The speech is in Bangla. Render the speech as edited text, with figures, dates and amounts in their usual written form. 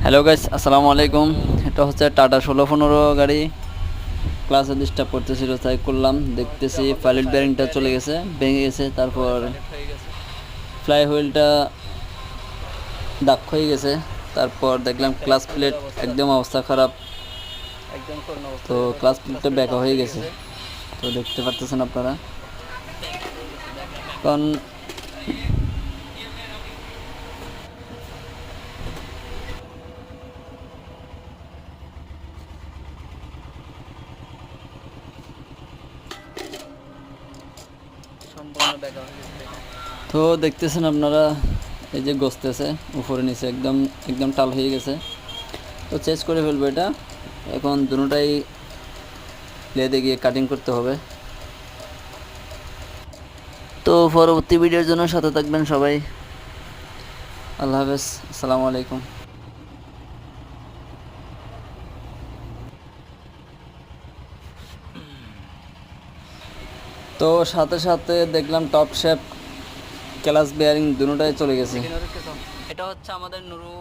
হ্যালো গাইস, আসসালামু আলাইকুম। এটা হচ্ছে টাটা 1615 গাড়ি। ক্লাসে ডিস্টার্ব করতেছিল, তাই করলাম। দেখতেছি পাইলট বেয়ারিংটা চলে গেছে, ভেঙে গেছে। তারপর ফ্লাই হুইলটা দাগ হয়ে গেছে। তারপর দেখলাম ক্লাস প্লেট একদম অবস্থা খারাপ। তো ক্লাস প্লেটটা ব্যাকা হয়ে গেছে, তো দেখতে পারতেছেন আপনারা। কারণ তো দেখতেছেন আপনারা, এই যে গসতেছে উপরে নিচে, একদম একদম টাল হয়ে গেছে। তো চেঞ্জ করে ফেলবো এটা। এখন দুটোটাই লেদে গিয়ে কাটিং করতে হবে। তো পরবর্তী ভিডিওর জন্য সাথে থাকবেন সবাই। আল্লাহ হাফেজ, আসসালামু আলাইকুম। তো সাথে সাথে দেখলাম টপ শেপ ক্লাস বেয়ারিং দুটোটাই চলে গেছে। এটা হচ্ছে আমাদের নুরু